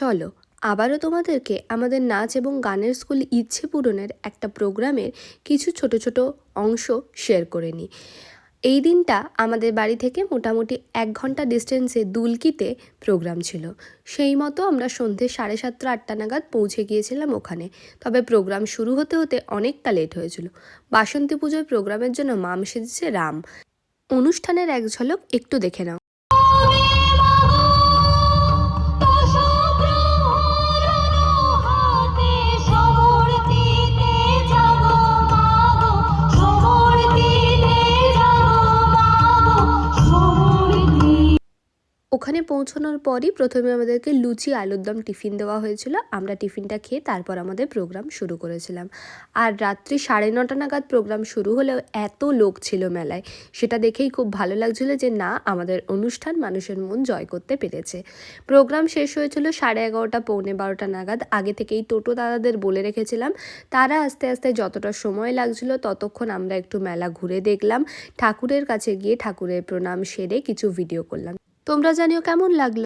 চলো আবারও তোমাদেরকে আমাদের নাচ এবং গানের স্কুল ইচ্ছে পূরণের একটা প্রোগ্রামের কিছু ছোট ছোট অংশ শেয়ার করে নিই। এই দিনটা আমাদের বাড়ি থেকে মোটামুটি 1 ঘন্টা ডিস্টেন্সে দুলকিতে প্রোগ্রাম ছিল। সেই মতো আমরা সন্ধ্যে 7:30-8টা নাগাদ পৌঁছে গিয়েছিলাম ওখানে। তবে প্রোগ্রাম শুরু হতে হতে অনেকটা লেট হয়েছিল। বাসন্তী পুজোর প্রোগ্রামের জন্য মাম সেজেছে রাম। অনুষ্ঠানের এক ঝলক একটু দেখে নাও। ওখানে পৌঁছানোর পরই প্রথমে আমাদেরকে লুচি আলুর দম টিফিন দেওয়া হয়েছিল। আমরা টিফিনটা খেয়ে তারপর আমাদের প্রোগ্রাম শুরু করেছিলাম। আর রাত্রি 9:30 নাগাদ প্রোগ্রাম শুরু হলেও এত লোক ছিল মেলায়, সেটা দেখেই খুব ভালো লাগছিল যে না, আমাদের অনুষ্ঠান মানুষের মন জয় করতে পেরেছে। প্রোগ্রাম শেষ হয়েছিল 11:30 পৌনে 12টা নাগাদ। আগে থেকেই টোটো দাদাদের বলে রেখেছিলাম, তারা আস্তে আস্তে যতটা সময় লাগছিল ততক্ষণ আমরা একটু মেলা ঘুরে দেখলাম। ঠাকুরের কাছে গিয়ে ঠাকুরের প্রণাম সেরে কিছু ভিডিও করলাম। তোমরা জানিও কেমন লাগলো।